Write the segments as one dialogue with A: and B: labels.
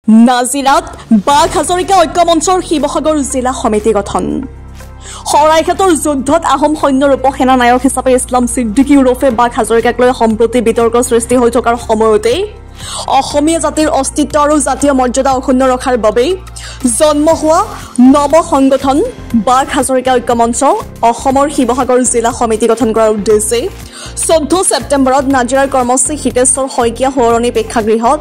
A: নাজিৰাত বাঘ হাজৰিকা ঐক্য মঞ্চৰ শিৱসাগৰ জিলা সমিতি গঠন। শৰাইঘাটৰ যুদ্ধত আহোম সৈন্যৰ উপসেনা নায়ক হিচাপে ইছলাম ছিদ্দিকী ওৰফে বাঘ হাজৰিকাক লৈ সম্প্ৰতি বিতৰ্ক সৃষ্টি হৈ থকাৰ সময়তেই অসমীয়া জাতিৰ অস্তিত্ব আৰু জাতীয় মৰ্যাদা অক্ষুণ্ণ ৰখাৰ বাবেই জন্ম হোৱা নৱ সংগঠন বাঘ হাজৰিকা ঐক্য মঞ্চ অসমৰ শিৱসাগৰ জিলা সমিতি গঠন কৰাৰ উদ্দেশ্যে 14 ছেপ্টেম্বৰত নাজিৰাৰ কৰ্মশ্ৰী হিতেশ্বৰ শইকীয়া সোঁৱৰণী প্ৰেক্ষাগৃহত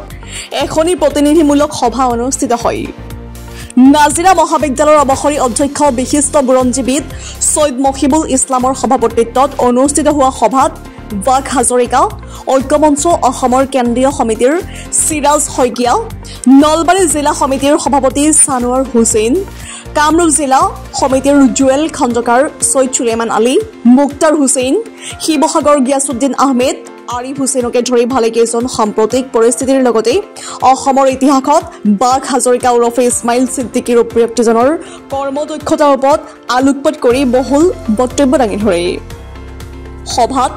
A: এখনি প্ৰতিনিধিমূলক সভা অনুষ্ঠিত হয়। নাজিৰা মহাবিদ্যালয়ৰ অৱসৰী অধ্যক্ষ বিশিষ্ট বুৰঞ্জীবিদ সৈয়দ মহিবুল ইছলামৰ সভাপতিত্বত অনুষ্ঠিত হোৱা সভাত বাঘ হাজৰিকা ঐক্য মঞ্চ অসমৰ কেন্দ্ৰীয় সমিতিৰ চিৰাজ শইকীয়া, নলবাৰী জিলা সমিতিৰ সভাপতি ছানোৱাৰ হুছেইন, কামৰূপ জিলা সমিতিৰ জুৱেল খণ্ডকাৰ সৈয়দ সুলেমান আলী, মুক্তাৰ হুছেইন, শিৱসাগৰ গিয়াছুদ্দিন আহমেদ, আৰিফ হুছেইনকে ধৰি ভালেকেইজন সাম্প্ৰতিক পৰিস্থিতিৰ লগতে অসমৰ ইতিহাসত বাঘ হাজৰিকা ওৰফে ইছমাইল ছিদ্দিকী ব্যক্তিজনৰ কৰ্মদক্ষতাৰ ওপৰত আলোকপাত কৰি বহুল বক্তব্য দাঙি ধৰে। সভাত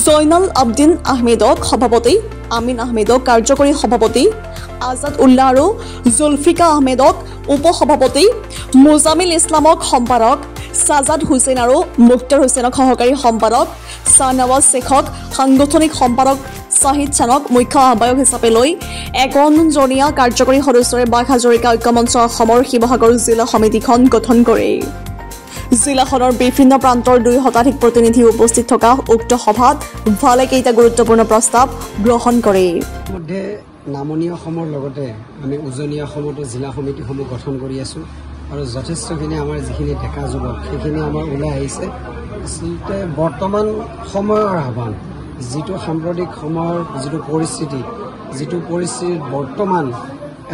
A: জয়নাল আবদিন আহমেদক সভাপতি, আমিন আহমেদক কাৰ্যকৰী সভাপতি, আজাদ উল্লাহ আৰু জুলফিকা আহমেদক উপসভাপতি, মুজামিল ইছলামক সম্পাদক, সাজাদ হুছেইন আৰু মুক্তাৰ হুছেইনক সহকাৰী সম্পাদক, ছানৱাজ শ্বেখক সাংগঠনিক সম্পাদক, শ্বাহিদ চানক মুখ্য আহ্বায়ক হিচাপে লৈ 51জনীয়া কাৰ্যকৰী সদস্যৰে বাঘ হাজৰিকা ঐক্য মঞ্চ অসমৰ শিৱসাগৰ জিলা সমিতিখন গঠন কৰে। জিলাখনৰ বিভিন্ন প্ৰান্তৰ 2 শতাধিক প্ৰতিনিধি উপস্থিত থকা উক্ত সভাত ভালেকেইটা গুৰুত্বপূৰ্ণ প্ৰস্তাৱ গ্ৰহণ কৰে।
B: নামনি অসমৰ লগতে আমি উজনি অসমতো জিলা সমিতিসমূহ গঠন কৰি আছোঁ আৰু যথেষ্টখিনি আমাৰ যিখিনি ডেকা যুৱক সেইখিনি আমাৰ ওলাই আহিছে। আচলতে বৰ্তমান সময়ৰ আহ্বান, যিটো সাম্প্ৰতিক সময়ৰ যিটো পৰিস্থিতিত বৰ্তমান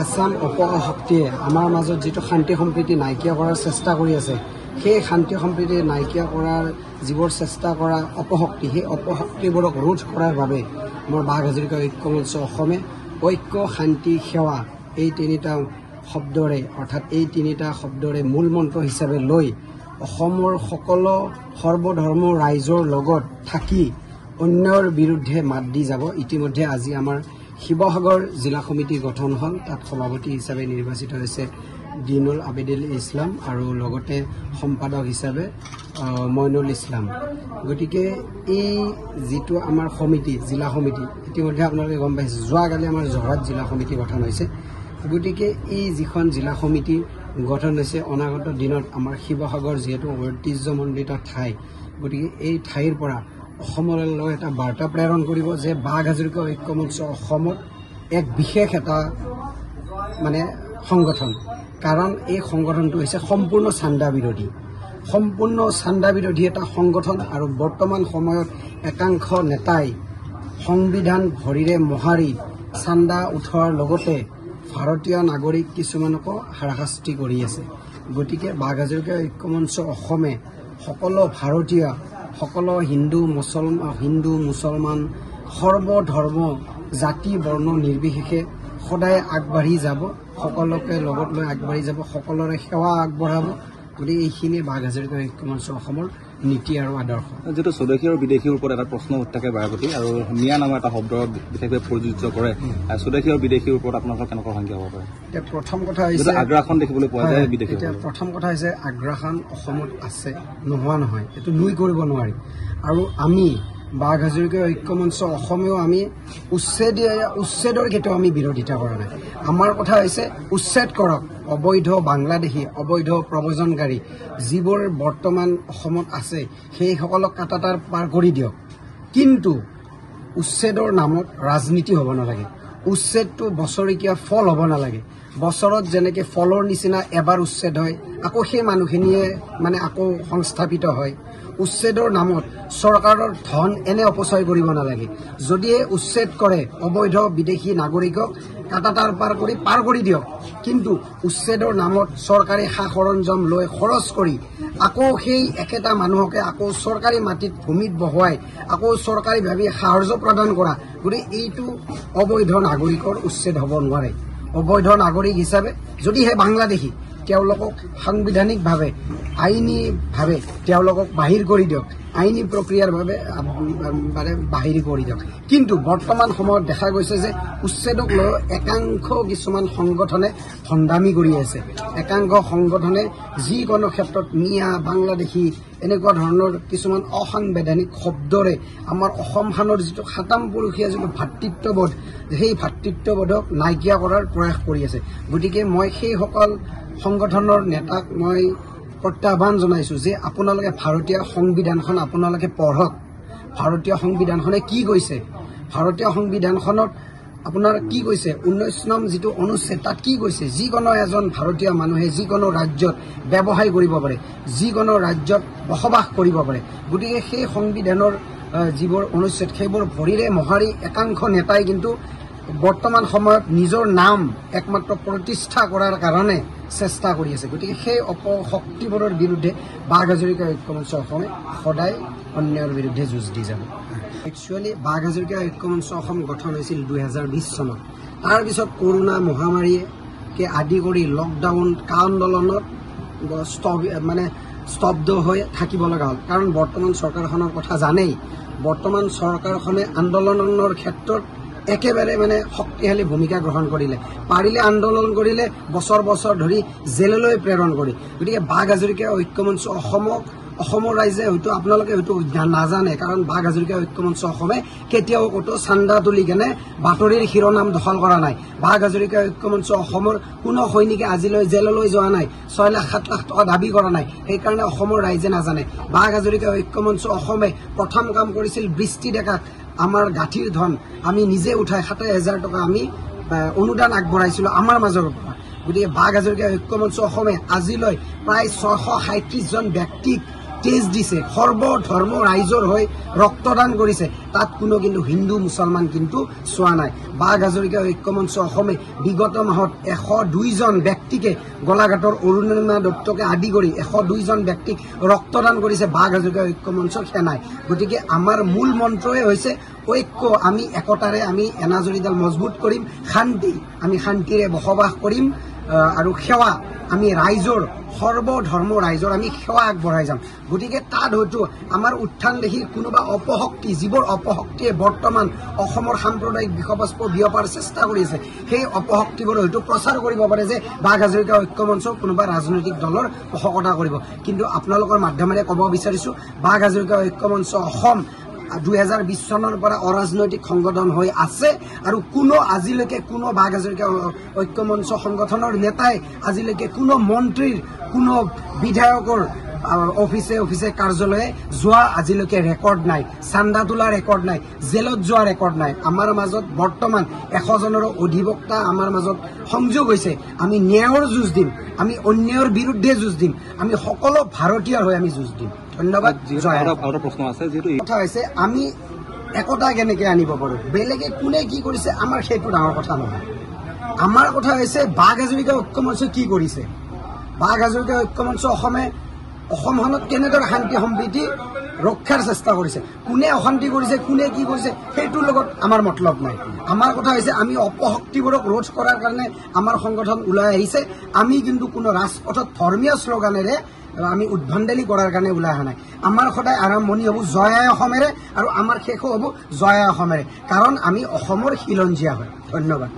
B: এছাম অপশক্তিয়ে আমাৰ মাজত যিটো শান্তি সম্প্ৰীতি নাইকিয়া কৰাৰ চেষ্টা কৰি আছে, সেই শান্তি সম্প্ৰীতি নাইকিয়া কৰাৰ যিবোৰ চেষ্টা কৰা অপশক্তি, সেই অপশক্তিবোৰক ৰোধ কৰাৰ বাবে আমাৰ বাঘ হাজৰিকা ঐক্য মঞ্চ অসমে ঐক্য, শান্তি, সেৱা এই তিনিটা শব্দৰে মূল মন্ত্ৰ হিচাপে লৈ অসমৰ সকলো সৰ্বধৰ্ম ৰাইজৰ লগত থাকি অন্যৰ বিৰুদ্ধে মাত দি যাব। ইতিমধ্যে আজি আমাৰ শিৱসাগৰ জিলা সমিতি গঠন হ'ল। তাত সভাপতি হিচাপে নিৰ্বাচিত হৈছে দিনুল আবেদিল ইছলাম আৰু লগতে সম্পাদক হিচাপে মইনুল ইছলাম। গতিকে এই যিটো আমাৰ সমিতি, জিলা সমিতি, ইতিমধ্যে আপোনালোকে গম পাইছে যোৱাকালি আমাৰ যোৰহাট জিলা সমিতি গঠন হৈছে। গতিকে এই যিখন জিলা সমিতি গঠন হৈছে, অনাগত দিনত আমাৰ শিৱসাগৰ যিহেতু ঐতিহ্যমণ্ডিত ঠাই, গতিকে এই ঠাইৰ পৰা অসমলৈ এটা বাৰ্তা প্ৰেৰণ কৰিব যে বাঘ হাজৰিকা ঐক্য মঞ্চ অসমত এক বিশেষ এটা সংগঠন। কাৰণ এই সংগঠনটো হৈছে সম্পূৰ্ণ চান্দা বিৰোধী এটা সংগঠন আৰু বৰ্তমান সময়ত একাংশ নেতাই সংবিধান ভৰিৰে মহাৰি চান্দা উঠোৱাৰ লগতে ভাৰতীয় নাগৰিক কিছুমানকো হাৰাশাস্তি কৰি আছে। গতিকে বাঘ হাজৰিকা ঐক্য মঞ্চ অসমে সকলো ভাৰতীয়, সকলো হিন্দু মুছলমান সৰ্বধৰ্ম জাতি বৰ্ণ নিৰ্বিশেষে সদায় আগবাঢ়ি যাব, সকলোকে লগত লৈ আগবাঢ়ি যাব, সকলোৰে সেৱা আগবঢ়াব। গতিকে এইখিনি বাঘ হাজৰিকা ঐক্য মঞ্চ অসমৰ নীতি আৰু আদৰ্শ।
C: যিটো স্বদেশী আৰু বিদেশীৰ ওপৰত এটা প্ৰশ্ন উঠি থাকে বাৰেপতি, আৰু মিয়া নামৰ এটা শব্দ বিশেষভাৱে প্ৰযোজ্য কৰে। স্বদেশী আৰু বিদেশীৰ ওপৰত আপোনালোকৰ কেনেকুৱা সংখ্যা হ'ব পাৰে?
B: এতিয়া প্ৰথম কথা হৈছে
C: আগ্ৰাসন দেখিবলৈ পোৱা যায় বিদেশী।
B: প্ৰথম কথা হৈছে আগ্ৰাসন অসমত আছে, নোহোৱা নহয়, এইটো নুই কৰিব নোৱাৰি। আৰু আমি বাঘ হাজৰিকা ঐক্য মঞ্চ অসমেও আমি উচ্ছেদৰ কেতিয়াও আমি বিৰোধিতা কৰা নাই। আমাৰ কথা হৈছে উচ্ছেদ কৰক অবৈধ বাংলাদেশী, অবৈধ প্ৰব্ৰজনকাৰী যিবোৰ বৰ্তমান অসমত আছে, সেইসকলক কাটাতাৰ পাৰ কৰি দিয়ক। কিন্তু উচ্ছেদৰ নামত ৰাজনীতি হ'ব নালাগে। উচ্ছেদটো বছৰেকীয়া ফল হ'ব নালাগে। বছৰত যেনেকৈ ফলৰ নিচিনা এবাৰ উচ্ছেদ হয়, আকৌ সেই মানুহখিনিয়ে আকৌ সংস্থাপিত হয়। উচ্ছেদৰ নামত চৰকাৰৰ ধন এনে অপচয় কৰিব নালাগে। যদিহে উচ্ছেদ কৰে অবৈধ বিদেশী নাগৰিকক কাটাতাৰ পাৰ কৰি দিয়ক। কিন্তু উচ্ছেদৰ নামত চৰকাৰী সা সৰঞ্জাম লৈ খৰচ কৰি আকৌ সেই একেটা মানুহকে আকৌ চৰকাৰী মাটিত ভূমিত বহুৱাই আকৌ চৰকাৰীভাৱে সাহায্য প্ৰদান কৰা, গতিকে এইটো অবৈধ নাগৰিকৰ উচ্ছেদ হ'ব নোৱাৰে। অবৈধ নাগৰিক হিচাপে যদিহে বাংলাদেশী, তেওঁলোকক সাংবিধানিকভাৱে আইনীভাৱে তেওঁলোকক বাহিৰ কৰি দিয়ক। আইনী প্ৰক্ৰিয়াৰ বাবে মানে বাহিৰী কৰি দিয়ক। কিন্তু বৰ্তমান সময়ত দেখা গৈছে যে উচ্ছেদক লৈ একাংশ কিছুমান সংগঠনে ভণ্ডামি কৰি আছে। একাংশ সংগঠনে যিকোনো ক্ষেত্ৰত মিয়া বাংলাদেশী এনেকুৱা ধৰণৰ কিছুমান অসাংবিধানিক শব্দৰে আমাৰ অসমখনৰ যিটো খাতাম পুৰুষীয়া যিটো ভাতৃত্ববোধ, সেই ভাতৃত্ববোধক নাইকিয়া কৰাৰ প্ৰয়াস কৰি আছে। গতিকে মই সেইসকল সংগঠনৰ নেতাক মই প্ৰত্যাহ্বান জনাইছো যে আপোনালোকে ভাৰতীয় সংবিধানখন আপোনালোকে পঢ়ক। ভাৰতীয় সংবিধানখনে কি কৈছে, ভাৰতীয় সংবিধানখনত আপোনাৰ কি কৈছে, 19 নং যিটো অনুচ্ছেদ তাত কি কৈছে, যিকোনো এজন ভাৰতীয় মানুহে যিকোনো ৰাজ্যত ব্যৱসায় কৰিব পাৰে, যিকোনো ৰাজ্যত বসবাস কৰিব পাৰে। গতিকে সেই সংবিধানৰ যিবোৰ অনুচ্ছেদ সেইবোৰ ভৰিৰে মহাৰি একাংশ নেতাই কিন্তু বৰ্তমান সময়ত নিজৰ নাম একমাত্ৰ প্ৰতিষ্ঠা কৰাৰ কাৰণে চেষ্টা কৰি আছে। গতিকে সেই অপশক্তিবোৰৰ বিৰুদ্ধে বাঘ হাজৰিকা ঐক্য মঞ্চ অসমে সদায় অন্যায়ৰ বিৰুদ্ধে যুঁজ দি যাব। একচুৱেলি বাঘ হাজৰিকা ঐক্য মঞ্চ অসম গঠন হৈছিল 2020 চনত। তাৰপিছত কৰোণা মহামাৰীকে আদি কৰি লকডাউন আন্দোলনত স্তব্ধ হৈ থাকিব লগা হ'ল। কাৰণ বৰ্তমান চৰকাৰখনৰ কথা জানেই, বৰ্তমান চৰকাৰখনে আন্দোলনৰ ক্ষেত্ৰত একেবাৰে শক্তিশালী ভূমিকা গ্ৰহণ কৰিলে। পাৰিলে আন্দোলন কৰিলে, বছৰ বছৰ ধৰি জেললৈ প্ৰেৰণ কৰি। গতিকে বাঘ হাজৰিকা ঐক্য মঞ্চ অসমৰ ৰাইজে হয়তো আপোনালোকে হয়তো নাজানে, কাৰণ বাঘ হাজৰিকা ঐক্য মঞ্চ অসমে কেতিয়াও ক'তো চান্দা তুলি কেনে বাতৰিৰ শিৰোনাম দখল কৰা নাই। বাঘ হাজৰিকা ঐক্য মঞ্চ অসমৰ কোনো সৈনিকে আজিলৈ জেললৈ যোৱা নাই, 6 লাখ 7 লাখ টকা দাবী কৰা নাই। সেইকাৰণে অসমৰ ৰাইজে নাজানে। বাঘ হাজৰিকা ঐক্য মঞ্চ অসমে প্ৰথম কাম কৰিছিল বৃষ্টি ডেকাক আমাৰ গাঁঠিৰ ধন আমি নিজে উঠাই 27,000 টকা আমি অনুদান আগবঢ়াইছিলো আমাৰ মাজৰ পৰা। গতিকে বাঘ হাজৰিকা ঐক্য মঞ্চ অসমে আজিলৈ প্ৰায় 637 জন ব্যক্তিক তেজ দিছে, সৰ্বধৰ্ম ৰাইজৰ হৈ ৰক্তদান কৰিছে। তাত কোনো কিন্তু হিন্দু মুছলমান কিন্তু চোৱা নাই। বাঘ হাজৰিকা ঐক্য মঞ্চ অসমে বিগত মাহত 102 জন ব্যক্তিকে, গোলাঘাটৰ অৰুণিমা দত্তকে আদি কৰি 102 জন ব্যক্তিক ৰক্তদান কৰিছে বাঘ হাজৰিকা ঐক্য মঞ্চৰ সেনাই। গতিকে আমাৰ মূল মন্ত্ৰই হৈছে ঐক্য। আমি একতাৰে আমি এনাজৰীডাল মজবুত কৰিম, আমি শান্তিৰে বসবাস কৰিম, আৰু সেৱা আমি ৰাইজৰ, সৰ্বধৰ্ম ৰাইজৰ আমি সেৱা আগবঢ়াই যাম। গতিকে তাত হয়তো আমাৰ উত্থান দেখি কোনোবা অপশক্তি, যিবোৰ অপশক্তিয়ে বৰ্তমান অসমৰ সাম্প্ৰদায়িক বিষবস্প বিয়পাৰ চেষ্টা কৰি আছে, সেই অপশক্তিবোৰ হয়তো প্ৰচাৰ কৰিব পাৰে যে বাঘ হাজৰিকা ঐক্য মঞ্চ কোনোবা ৰাজনৈতিক দলৰ পোষকতা কৰিব। কিন্তু আপোনালোকৰ মাধ্যমেৰে ক'ব বিচাৰিছো, বাঘ হাজৰিকা ঐক্য মঞ্চ অসম 2020 চনৰ পৰা অৰাজনৈতিক সংগঠন হৈ আছে, আৰু আজিলৈকে কোনো বাঘ হাজৰিকা ঐক্য মঞ্চ সংগঠনৰ নেতাই আজিলৈকে কোনো মন্ত্ৰীৰ, কোনো বিধায়কৰ অফিচে কাৰ্যালয়ে যোৱা আজিলৈকে ৰেকৰ্ড নাই, চান্দা তোলা ৰেকৰ্ড নাই, জেলত যোৱা ৰেকৰ্ড নাই। আমাৰ মাজত বৰ্তমান 100 জনৰো অধিবক্তা আমাৰ মাজত সংযোগ হৈছে। আমি ন্যায়ৰ যুঁজ দিম, আমি অন্যায়ৰ বিৰুদ্ধে যুঁজ দিম, আমি সকলো ভাৰতীয়ৰ হৈ আমি যুঁজ দিম। ধন্যবাদ।
C: প্ৰশ্ন আছে, যিহেতু
B: কথা হৈছে আমি একতা কেনেকে আনিব পাৰো, বেলেগে কোনে কি কৰিছে আমাৰ সেইটো ডাঙৰ কথা নহয়। আমাৰ কথা হৈছে বাঘ হাজৰিকা ঐক্য মঞ্চ কি কৰিছে। বাঘ হাজৰিকা ঐক্য মঞ্চ অসমখনত কেনেদৰে শান্তি সম্প্ৰীতি ৰক্ষাৰ চেষ্টা কৰিছে। কোনে অশান্তি কৰিছে, কোনে কি কৰিছে, সেইটোৰ লগত আমাৰ মতলব নাই। আমাৰ কথা হৈছে আমি অপশক্তিবোৰক ৰোধ কৰাৰ কাৰণে আমাৰ সংগঠন ওলাই আহিছে। আমি কিন্তু কোনো ৰাজপথত ধৰ্মীয় শ্লোগানেৰে আমি উদ্ভণ্ডালি কৰাৰ কাৰণে ওলাই অহা নাই। আমাৰ সদায় আৰম্ভণি হ'ব জয় আই অসমেৰে, আৰু আমাৰ শেষো হ'ব জয় আই অসমেৰে, কাৰণ আমি অসমৰ খিলঞ্জীয়া হয়। ধন্যবাদ।